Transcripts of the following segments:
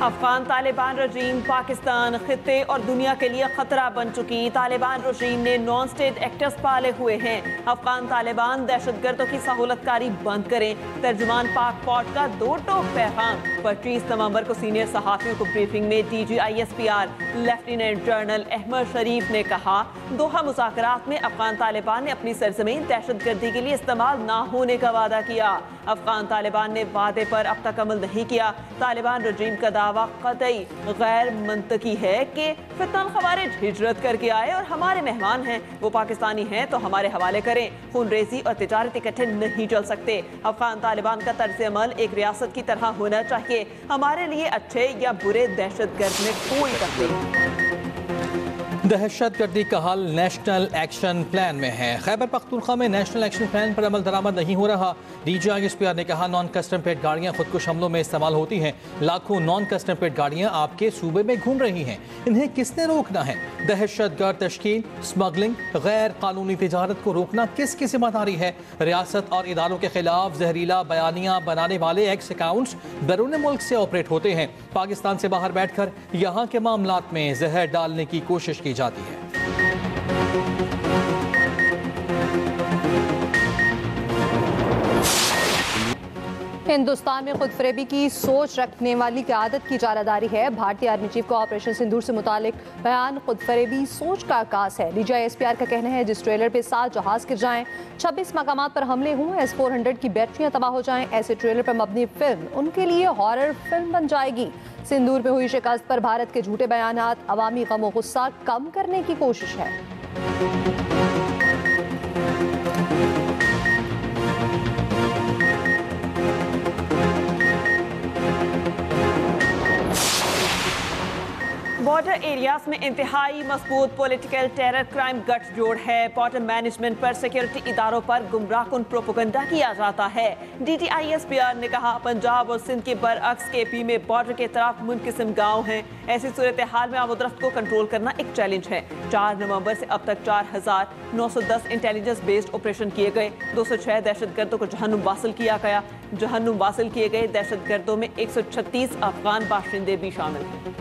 अफगान तालिबान रजीम पाकिस्तान, खित्ते और दुनिया के लिए खतरा बन चुकी तालिबान रजीम ने नॉन स्टेट एक्टर्स पाले हुए हैं। अफगान तालिबान दहशतगर्दों की सहूलतकारी बंद करें। तर्जुमान पाक फौज का दो टोक पैगाम। 25 नवंबर को सीनियर सहाफियों को ब्रीफिंग में DGISPR लेफ्टिनेंट जनरल अहमद शरीफ ने कहा, दोहा मुज़ाकरात में अफगान तालिबान ने अपनी सरजमीन दहशतगर्दी के लिए इस्तेमाल ना होने का वादा किया। अफगान तालिबान ने वादे पर अब तक अमल नहीं किया। तालिबान रजीम का दावा कतई गैर मंतकी है कि फितनल खवारिज हिजरत करके आए और हमारे मेहमान हैं, वो पाकिस्तानी हैं तो हमारे हवाले करें। खूनरेजी और तिजारत इकट्ठे नहीं चल सकते। अफगान तालिबान का तर्ज अमल एक रियासत की तरह होना चाहिए। हमारे लिए अच्छे या बुरे दहशतगर्द में कोई तफरीक नहीं। दहशतगर्दी का हल नेशनल एक्शन प्लान में है। खैबर पख्तूनख्वा में नेशनल एक्शन प्लान पर अमल दरामद नहीं हो रहा। DGISPR ने कहा, नॉन कस्टम पेड गाड़ियां खुदकुश हमलों में इस्तेमाल होती हैं। लाखों नॉन कस्टम पेड गाड़ियां आपके सूबे में घूम रही हैं। इन्हें किसने रोकना है? दहशतगर्द तश्कील, स्मगलिंग, गैर कानूनी तिजारत को रोकना किसकी जिम्मेदारी है? रियासत और इदारों के खिलाफ जहरीला बयानियां बनाने वाले एक्स अकाउंट्स बैरून मुल्क से ऑपरेट होते हैं। पाकिस्तान से बाहर बैठकर यहाँ के मामलात में जहर डालने की कोशिश की जाती है। हिंदुस्तान में खुद फरेबी की सोच रखने वाली क़यादत की इजारादारी है। भारतीय आर्मी चीफ का ऑपरेशन सिंदूर से मुतालिक बयान खुद फरेबी सोच का आगाज है। DGISPR का कहना है, जिस ट्रेलर पे 7 जहाज गिर जाएं, 26 मकामात पर हमले हों, S-400 की बैटरियां तबाह हो जाएं, ऐसे ट्रेलर पर मबनी फिल्म उनके लिए हॉरर फिल्म बन जाएगी। सिंदूर में हुई शिकस्त पर भारत के झूठे बयानात अवामी गम व गुस्सा कम करने की कोशिश है। बॉर्डर एरियाज में इंतहाई मजबूत पॉलिटिकल टेरर क्राइम गठजोड़ है। बॉर्डर मैनेजमेंट पर सिक्योरिटी इदारों पर गुमराहकुन प्रोपेगेंडा किया जाता है। DGISPR ने कहा, पंजाब और सिंध के बरअक्स KP में बॉर्डर के तरफ मुनकिस्म गाँव हैं। ऐसी सूरत हाल में आमदरफ्त को कंट्रोल करना एक चैलेंज है। 4 नवंबर से अब तक 4910 इंटेलिजेंस बेस्ड ऑपरेशन किए गए। 206 दहशतगर्दों को जहन्नुम वासिल किए गए। दहशतगर्दों में 136 अफगान बाशिंदे भी शामिल हैं।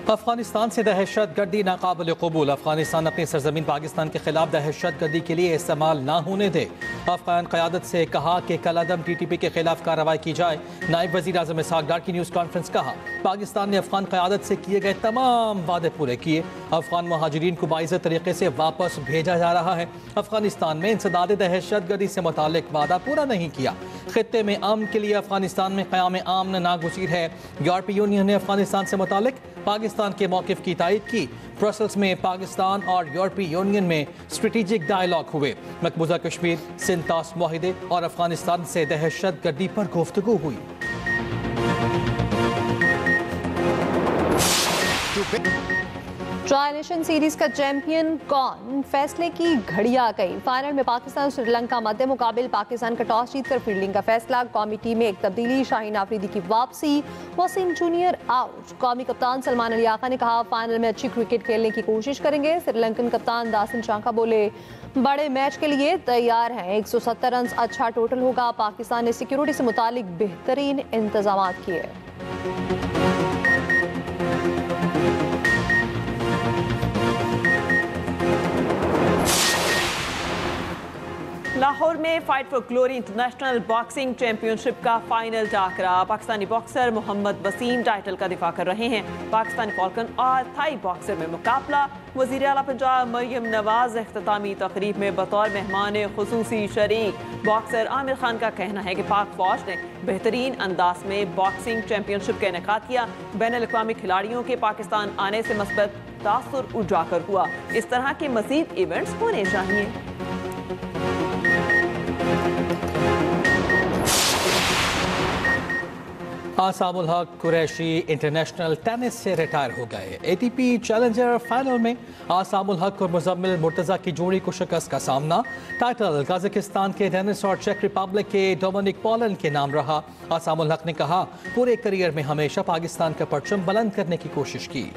अफगानिस्तान से दहशतगर्दी नाकाबिल कबूल। अफगानिस्तान अपनी सरजमीन पाकिस्तान के खिलाफ दहशतगर्दी के लिए इस्तेमाल ना होने दे। अफगान क़यादत से कहा कि कलअदम TTP के खिलाफ कार्रवाई की जाए। नायब वज़ीर आज़म इसहाक डार की न्यूज़ कॉन्फ्रेंस। कहा, पाकिस्तान ने अफगान क़यादत से किए गए तमाम वादे पूरे किए। अफगान महाजिरीन को बाइज़्ज़त तरीके से वापस भेजा जा रहा है। अफगानिस्तान में इंसदाद दहशतगर्दी से मुतालिक वादा पूरा नहीं किया। खित्ते में अमन के लिए अफगानिस्तान में क़याम आमन नागुज़ीर है। यूरोपीय यूनियन ने अफगानिस्तान से मुतालिक पाकिस्तान के मौक़िफ़ की तायद की। ब्रसेल्स में पाकिस्तान और यूरोपीय यूनियन में स्ट्रेटेजिक डायलॉग हुए। मकबूजा कश्मीर, सिंध तास मुआहिदे और अफगानिस्तान से दहशतगर्दी पर गुफ्तगू हुई। ट्राई नेशन सीरीज का चैंपियन कौन, फैसले की घड़ी आ गई। फाइनल में पाकिस्तान और श्रीलंका मध्य मुकाबिल। पाकिस्तान का टॉस जीतकर फील्डिंग का फैसला। कौमी टीम में एक तब्दीली, शाहीन आफरीदी की वापसी, वसीम जूनियर आउट। कौमी कप्तान सलमान अली आका ने कहा, फाइनल में अच्छी क्रिकेट खेलने की कोशिश करेंगे। श्रीलंकन कप्तान दासन शांका बोले, बड़े मैच के लिए तैयार हैं। 170 रन अच्छा टोटल होगा। पाकिस्तान ने सिक्योरिटी से मुतालिक बेहतरीन इंतजाम किए। लाहौर में fight for glory international boxing championship का फाइनल टाकरा। पाकिस्तानी बॉक्सर मोहम्मद वसीम टाइटल का दिफा कर रहे हैं। पाकिस्तानी फॉल्कन और थाई बॉक्सर में मुकाबला। वज़ीर आला पंजाब मरियम नवाज इख्तितामी तकरीब में बतौर मेहमान खुसूसी शरीक। बॉक्सर आमिर खान का कहना है कि पाक फौज ने बेहतरीन अंदाज में बॉक्सिंग चैंपियनशिप का इनेकाद किया। बैनुल-अक़वामी खिलाड़ियों के पाकिस्तान आने से मस्बत तासुर उजागर हुआ। इस तरह के मज़ीद इवेंट्स होने चाहिए। आसामुल हक कुरैशी इंटरनेशनल टेनिस से रिटायर हो गए। ATP चैलेंजर फाइनल में आसामुल हक और मुजम्मिल मुर्तज़ा की जोड़ी को शिकस्त का सामना। टाइटल कजाकिस्तान के डेनिस और चेक रिपब्लिक के डोमिनिक पॉलन के नाम रहा। आसामुल हक ने कहा, पूरे करियर में हमेशा पाकिस्तान का परचम बुलंद करने की कोशिश की।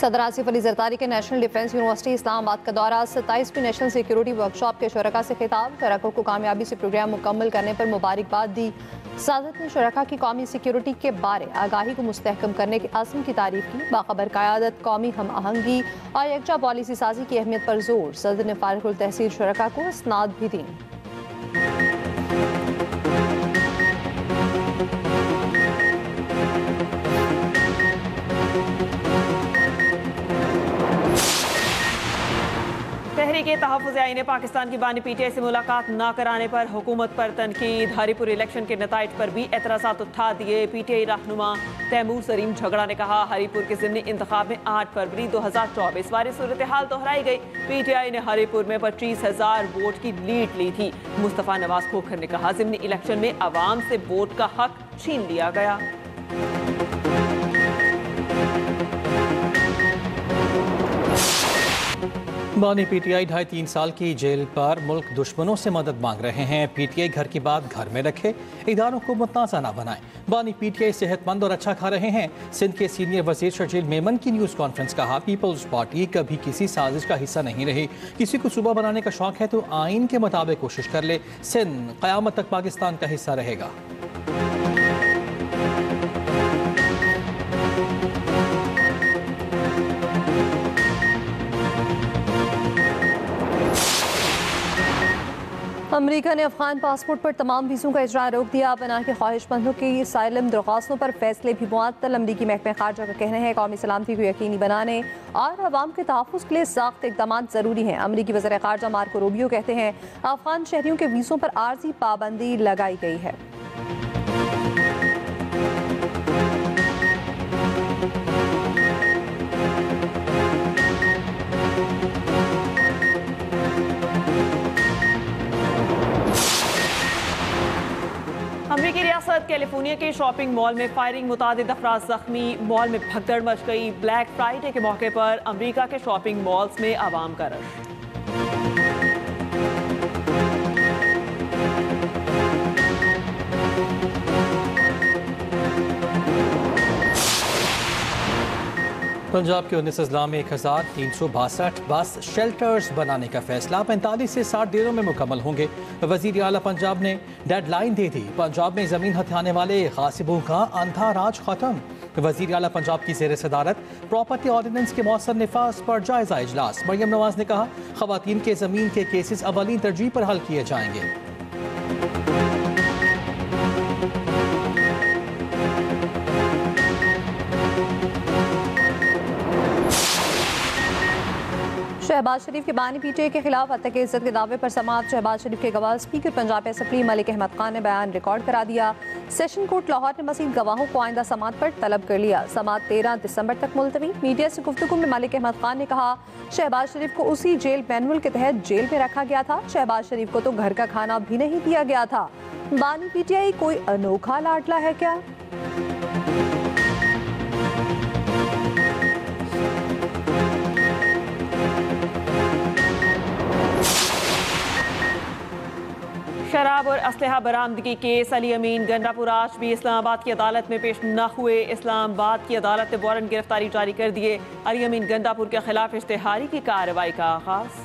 सदर आसिफ अली जरदारी के नेशनल डिफेंस यूनिवर्सिटी इस्लामाबाद का दौरा। 27वीं नेशनल सिक्योरिटी वर्कशॉप के शुरका से खिताब। शुरकों को कामयाबी से प्रोग्राम मुकम्मल करने पर मुबारकबाद दी। सादत ने शुरका की कौमी सिक्योरिटी के बारे आगाही को मुस्तहकम करने के आज़म की तारीफ की। बाखबर क़यादत, कौमी हम आहंगी और यकजा पॉलिसी साजी की अहमियत पर जोर। सदर ने फारिगुल तहसील शुरका को इसनाद भी दी। तहरीक तहफ़्फ़ुज़ आईन पाकिस्तान की बानी PTI से मुलाकात न कराने पर हुकूमत पर तनकीद। हरीपुर इलेक्शन के नताइज पर भी एतराज़ात उठा दिए। PTI रहनुमा तैमूर सलीम झगड़ा ने कहा, हरीपुर के ज़िमनी इंतखाब में 8 फरवरी 2024 वाली सूरत हाल दोहराई गई। PTI ने हरीपुर में 25,000 वोट की लीड ली थी। मुस्तफ़ा नवाज खोखर ने कहा, ज़िमनी इलेक्शन में अवाम से वोट का हक छीन लिया गया। बानी PTI 2.5-3 साल की जेल पर मुल्क दुश्मनों से मदद मांग रहे हैं। PTI घर की बात घर में रखे, इदारों को मुतनाज़ा न बनाएं। बानी PTI सेहतमंद और अच्छा खा रहे हैं। सिंध के सीनियर वजीर शर्जील मेमन की न्यूज़ कॉन्फ्रेंस। कहा, पीपल्स पार्टी कभी किसी साजिश का हिस्सा नहीं रही। किसी को सूबा बनाने का शौक है तो आइन के मुताबिक कोशिश कर ले। सिंध क़यामत तक पाकिस्तान का हिस्सा रहेगा। अमेरिका ने अफगान पासपोर्ट पर तमाम वीज़ों का इजरा रोक दिया। पनाह के ख्वाहिशमंदों की साइलम दरख्वास्तों पर फैसले भी मुअत्तल। अमरीकी महकमे खारजा का कहना है, कौमी सलामती को यकीनी बनाने और अवाम के तहफ़्फ़ुज़ के लिए सख्त इक़दाम ज़रूरी हैं। अमरीकी वज़ीर ख़ारजा मार्को रूबियो कहते हैं, अफगान शहरियों के वीज़ों पर आर्जी पाबंदी लगाई गई है। अमरीकी रियासत कैलिफोर्निया के शॉपिंग मॉल में फायरिंग, मुतादिद अफराद जख्मी। मॉल में भगदड़ मच गई। ब्लैक फ्राइडे के मौके पर अमरीका के शॉपिंग मॉल्स में आवाम का रश। पंजाब के 19 अजला में 1362 बस शेल्टर्स बनाने का फैसला 45 से 60 दिनों में मुकम्मल होंगे। वजीर आला पंजाब ने डेडलाइन दे दी। पंजाब में जमीन हथियाने वाले गासिबों का अंधा राज खत्म। वजीर आला पंजाब की ज़ेर सदारत प्रॉपर्टी ऑर्डिनेंस के मौसर निफाज पर जायजा इजलास। मरियम नवाज ने कहा, खवातीन के जमीन के केसेस अवलीन तरजीह पर हल किए जाएंगे। शहबाज शरीफ के बानी PTI के खिलाफ हत्या के इज्जत के दावे पर समाअत। शहबाज शरीफ के गवाह स्पीकर पंजाब असम्बली मलिक अहमद खान ने बयान रिकॉर्ड करा दिया। सेशन कोर्ट लाहौर ने मज़ीद गवाहों को आइंदा समाअत पर तलब कर लिया। समाअत 13 दिसंबर तक मुलतवी। मीडिया से गुफ्तगू में मलिक अहमद खान ने कहा, शहबाज शरीफ को उसी जेल मैनुअल के तहत जेल में रखा गया था। शहबाज शरीफ को तो घर का खाना भी नहीं दिया गया था। बानी PTI कोई अनोखा लाडला है क्या? शराब और असलहा बरामदगी केस। अली अमीन गंडापुर आज भी इस्लामाबाद की अदालत में पेश न हुए। इस्लामाबाद की अदालत ने वारंट गिरफ्तारी जारी कर दिए। अली अमीन गंडापुर के खिलाफ इश्तेहारी की कार्रवाई का आगाज।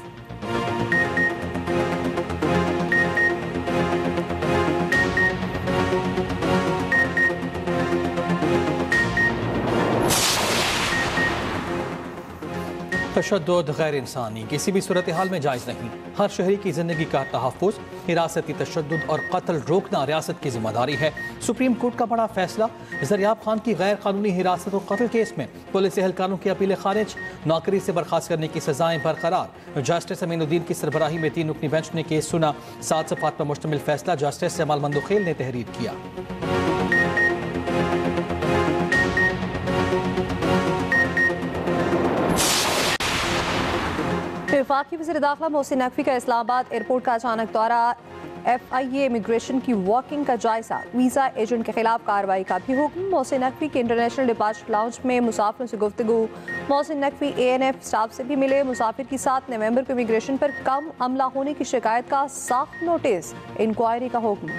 तशद्दुद गैर इंसानी किसी भी सूरत हाल में जायज़ नहीं। हर शहरी की ज़िंदगी का तहफ़्फ़ुज़, हिरासती तशद्दुद और कत्ल रोकना रियासत की जिम्मेदारी है। सुप्रीम कोर्ट का बड़ा फैसला। ज़रियाब खान की गैर कानूनी हिरासत और कत्ल केस में पुलिस एहलकारों की अपीलें खारिज। नौकरी से बर्खास्त करने की सजाएं बरकरार। जस्टिस अमीनुद्दीन की सरबराही में 3 रुकनी बेंच ने केस सुना। 7 सफ़हात पर मुश्तमिल फैसला जस्टिस जमाल मंदुखेल ने तहरीर किया। वफाकी वज़ीर दाखिला मोहसिन नकवी का इस्लामाबाद एयरपोर्ट का अचानक दौरा। FIA इमिग्रेशन की वॉकिंग का जायजा। वीज़ा एजेंट के खिलाफ कार्रवाई का भी हुक्म। मोहसिन नकवी के इंटरनेशनल डिपार्चर लाउंज में मुसाफिरों से गुफ्तगू। मोहसिन नकवी ANF स्टाफ से भी मिले। मुसाफिर की 7 नवंबर को इमिग्रेशन पर कम अमला होने की शिकायत का सख्त नोटिस। इंक्वायरी का हुक्म।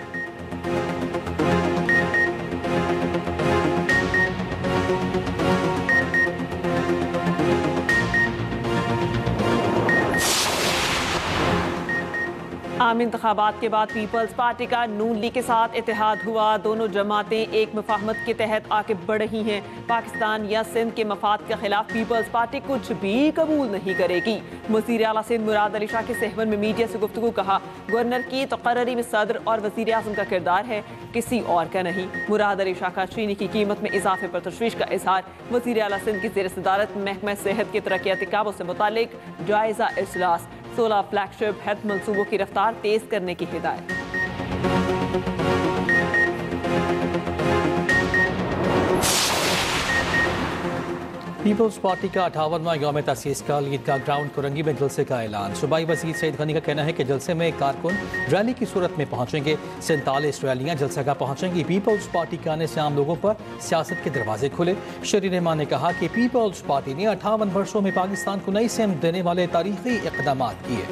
आम इंतखाबात के बाद पीपल्स पार्टी का नून लीग के साथ इत्तेहाद हुआ। दोनों जमातें एक मुफाहमत के तहत आगे बढ़ रही हैं। पाकिस्तान या सिंध के मफाद के खिलाफ पीपल्स पार्टी कुछ भी कबूल नहीं करेगी। वज़ीर आला सिंध मुराद अली शाह के सहवन में मीडिया से गुफ्तगू कहा, गवर्नर की तकर्री में सदर और वज़ीर आज़म का किरदार है, किसी और का नहीं। मुराद अली शाह का चीनी की कीमत में इजाफे पर तशवीश का इजहार। वज़ीर आला सिंध की ज़ेर सदारत महकमा सेहत के तरक्याती कामों से मुतालिक जायजा इजलास। 16 फ्लैगशिप हेल्थ मंसूबों की रफ्तार तेज करने की हिदायत। पीपल्स पार्टी का 58वां यौम तसीस का ईदगाह ग्राउंड कुरंगी में जलसे का ऐलान। सूबाई वज़ीर सईद गनी का कहना है कि जलसे में कारकुन रैली की सूरत में पहुंचेंगे। 47 रैलियां जलसे का पहुंचेंगी। पीपल्स पार्टी के आने से आम लोगों पर सियासत के दरवाजे खुले। शरीर रहमान ने कहा कि पीपल्स पार्टी ने 58 वर्षों में पाकिस्तान को नई सेम देने वाले तारीखी इक़दाम किए।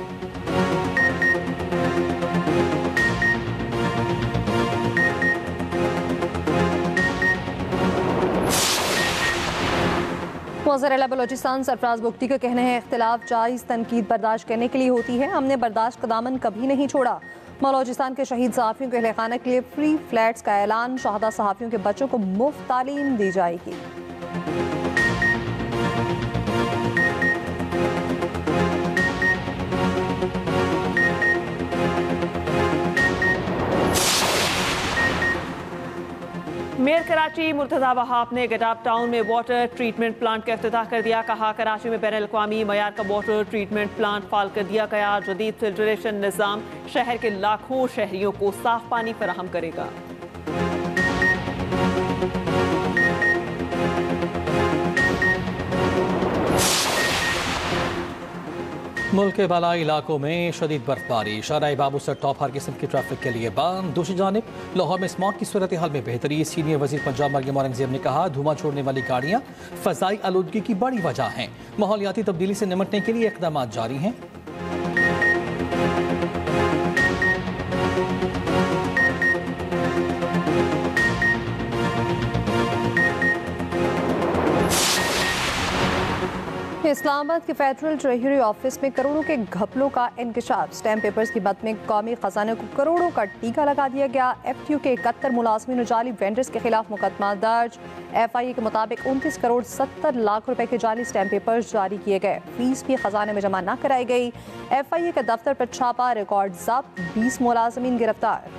वज़ीर आला बलोचिस्तान सरफराज बुख्ती का कहना है, इख्तिलाफ जायज़ तनकीद बर्दाश्त करने के लिए होती है, हमने बर्दाश्त का दामन कभी नहीं छोड़ा। बलोचिस्तान के शहीद सहाफ़ियों के अहले खाना के लिए फ्री फ्लैट्स का ऐलान। शहदा सहाफ़ियों के बच्चों को मुफ्त तालीम दी जाएगी। मेयर कराची मुर्तज़ा वहाब ने गडाब टाउन में वाटर ट्रीटमेंट प्लांट का इफ्तिताह कर दिया। कहा, कराची में बैनुल अक़वामी मयार का वाटर ट्रीटमेंट प्लांट फाल कर दिया गया। जदीद फिल्ट्रेशन निज़ाम शहर के लाखों शहरियों को साफ पानी फराहम करेगा। मुल्क के बालाई इलाकों में शदीद बर्फबारी। शाहराह बाबूसर टॉप हर किस्म की ट्रैफिक के लिए बंद। दूसरी जानिब लाहौर में स्मॉग की सूरत हाल में बेहतरी। सीनियर वजीर पंजाब मरियम औरंगजेब ने कहा, धुआं छोड़ने वाली गाड़ियाँ फ़ज़ाई आलूदगी की बड़ी वजह हैं। माहौलियाती तब्दीली से निपटने के लिए इक़दाम जारी हैं। इस्लामाबाद के फेडरल ट्रेजरी ऑफिस में करोड़ों के घपलों का इंकशाफ। स्टैम्प पेपर्स की बद में कौमी खजाने को करोड़ों का टीका लगा दिया गया। FTU के 71 मुलाजमीन और जाली वेंडर्स के खिलाफ मुकदमा दर्ज। FIA के मुताबिक 29 करोड़ 70 लाख रुपए के जाली स्टैम्प पेपर्स जारी किए गए। फीस भी खजाने में जमा न कराई गई। FIA के दफ्तर पर छापा, रिकॉर्ड जब्त, 20 मुलाजमीन गिरफ्तार।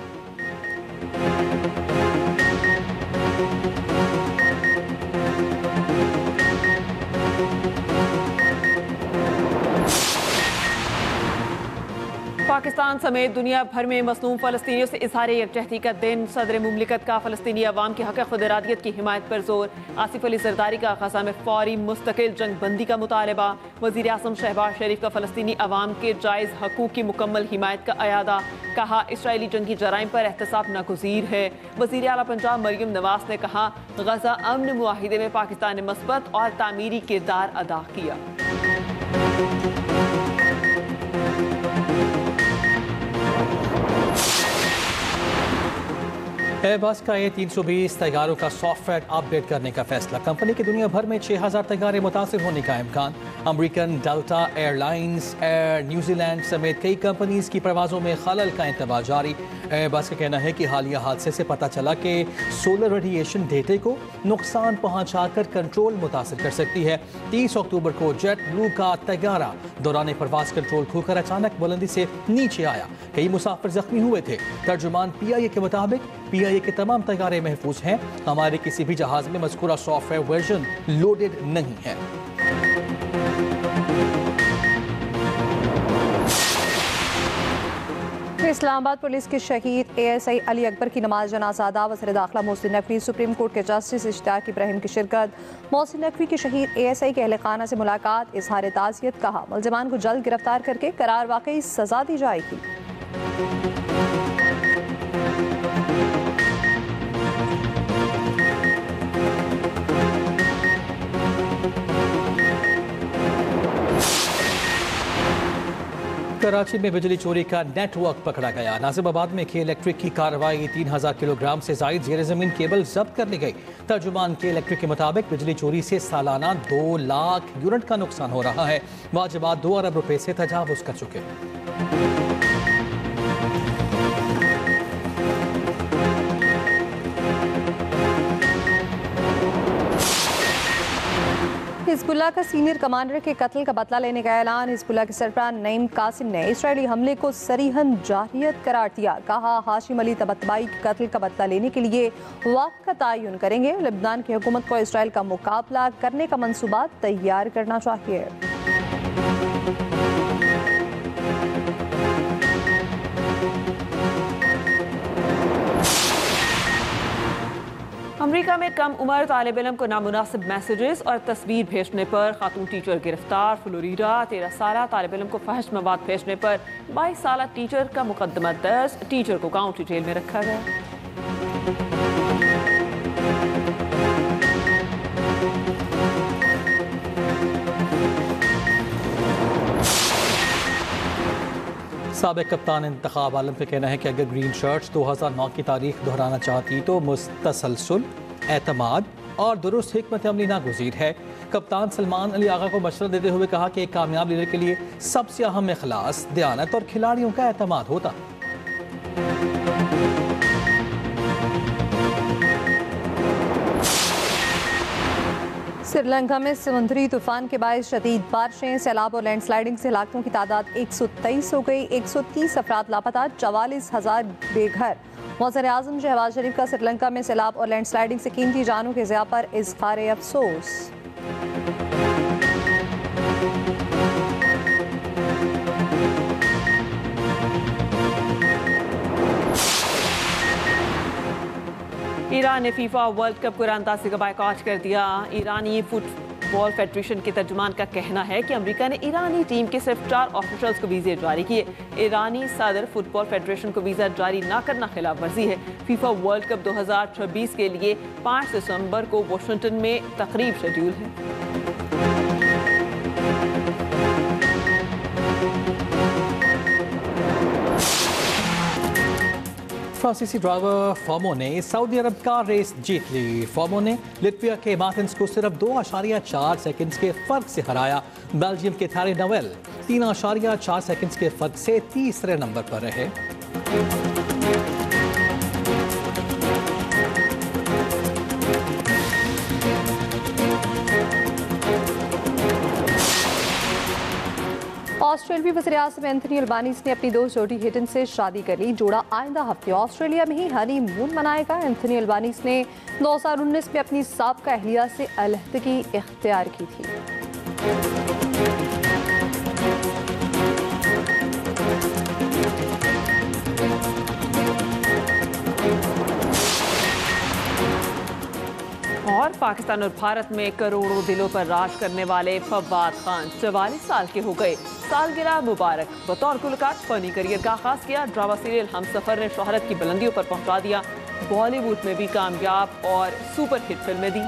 पाकिस्तान समेत दुनिया भर में मसलूम फ़लस्तीनियों से इज़हार यकजहती का दिन। सदर मुमलिकत का फ़लस्तीनी अवाम के हक़ खुद इरादियत की हिमायत पर जोर। आसिफ अली ज़रदारी का गज़ा में फ़ौरी मुस्तकिल जंग बंदी का मुतालबा। वज़ीर आज़म शहबाज शरीफ का फ़लस्तीनी अवाम के जायज़ हकूक़ की मुकम्मल हिमायत का अयादा। कहा, इसराइली जंगी जराइम पर एहतसाब नागुज़ीर है। वज़ीर आला पंजाब मरियम नवाज़ ने कहा, गज़ा अमन मुआहिदे में पाकिस्तान ने मस्बत और तामीरी किरदार अदा किया। एयरबस का A320 तैयारों का सॉफ्टवेयर अपडेट करने का फैसला। कंपनी के दुनिया भर में 6000 तैयारे मुतासिर होने का इम्कान। American, delta airlines, air New Zealand समेत कई कंपनीज की परवाज़ों में खलल का इंतबा जारी। एयरबस का कहना है कि हालिया हादसे से पता चला कि सोलर रेडिएशन डेटे को नुकसान पहुँचाकर कंट्रोल मुतासिर कर सकती है। 30 अक्टूबर को जेट ब्लू का तैयारा दौरान परवाज कंट्रोल खोकर अचानक बुलंदी से नीचे आया। कई मुसाफिर जख्मी हुए थे। तर्जुमान PIA के मुताबिक PIA के तमाम तैयारे महफूज हैं। हमारे किसी भी जहाज में मज़कूरा सॉफ्टवेयर वर्जन लोडेड नहीं है। इस्लामाबाद पुलिस के शहीद ASI अली अकबर की नमाज जनाजा अदा। वज़ीर दाखिला मोहसिन नकवी, सुप्रीम कोर्ट के जस्टिस इश्तियाक इब्राहिम की शिरकत। मोहसिन नकवी के शहीद ASI के अहले खाना से मुलाकात, इजहार ताज़ियत। कहा, मुलज़िमान को जल्द गिरफ्तार करके करार वाकई सजा दी जाएगी। कराची में बिजली चोरी का नेटवर्क पकड़ा गया। नाजिमाबाद में के इलेक्ट्रिक की कार्रवाई। 3000 किलोग्राम से जायद जेर जमीन केबल जब्त कर ली गई। तर्जुमान के इलेक्ट्रिक के मुताबिक बिजली चोरी से सालाना 2 लाख यूनिट का नुकसान हो रहा है। वाजिबात 2 अरब रुपए से तजावुज कर चुके। हिजबुल्लाह का सीनियर कमांडर के कत्ल का बदला लेने का ऐलान। हिजबुल्लाह के सरबराह नईम कासिम ने इजरायली हमले को सरीहन जारहियत करार दिया। कहा, हाशिम अली तबतबाई के कत्ल का बदला लेने के लिए वक्त का तयन करेंगे। लेबनान की हुकूमत को इसराइल का मुकाबला करने का मंसूबा तैयार करना चाहिए। अमेरिका में कम उम्र तालिब इल्म को नामुनासिब मैसेजेस और तस्वीर भेजने पर खातून टीचर गिरफ्तार। फ्लोरिडा 13 साल तालिब इल्म को फहश मवाद भेजने पर 22 साल टीचर का मुकदमा दर्ज। टीचर को काउंटी जेल में रखा गया। साबिक कप्तान इंतखाब आलम का कहना है कि अगर ग्रीन शर्ट्स 2009 की तारीख दोहराना चाहती तो मुस्तसलसल एतमाद और दुरुस्त हिकमत अमली नागुज़ीर है। कप्तान सलमान अली आगा को मशवरा देते हुए कहा कि एक कामयाब लीडर के लिए सबसे अहम इखलास, दयानत और खिलाड़ियों का एतमाद होता। श्रीलंका में समुद्री तूफान के बायस शदीद बारिशें, सैलाब और लैंडस्लाइडिंग से हलाकतों की तादाद 123 हो गई। 130 अफराद लापता, 44,000 बेघर। वज़ीर-ए-आज़म शहबाज शरीफ का श्रीलंका में सैलाब और लैंडस्लाइडिंग से कीमती जानों के ज़िया पर इज़हार अफसोस। ईरान ने फीफा वर्ल्ड कप को ईरानतासी का बायकॉट कर दिया। ईरानी फुटबॉल फेडरेशन के तर्जुमान का कहना है कि अमेरिका ने ईरानी टीम के सिर्फ 4 ऑफिशियल्स को वीज़े जारी किए। ईरानी सदर फुटबॉल फेडरेशन को वीज़ा जारी न करना खिलाफ वर्जी है। फीफा वर्ल्ड कप 2026 के लिए 5 दिसंबर को वाशिंगटन में तकरीब शेड्यूल है। फ्रांसीसी ड्राइवर फोमो ने सऊदी अरब का रेस जीत ली। फोमो ने लिटविया के मार्टिन्स को सिर्फ 2.4 सेकंड्स के फर्क से हराया। बेल्जियम के थारे नोवेल 3.4 सेकंड्स के फर्क से तीसरे नंबर पर रहे। ऑस्ट्रेलियाई वज़ीर-ए-आज़म एंथनी अल्बानीज़ ने अपनी दोस्त जोडी हिटन से शादी कर ली। जोड़ा आइंदा हफ्ते ऑस्ट्रेलिया में ही हनीमून मनाएगा। एंथनी अल्बानीज़ ने 2019 में अपनी साबका अहलिया से अलहदगी इख्तियार की थी। और पाकिस्तान और भारत में करोड़ों दिलों पर राज करने वाले फवाद खान 44 साल के हो गए। सालगिरह मुबारक। बतौर गुलकार फनी करियर का आगाज किया। ड्रामा सीरियल हमसफर ने शोहरत की बुलंदियों पर पहुंचा दिया। बॉलीवुड में भी कामयाब और सुपर हिट फिल्में दी।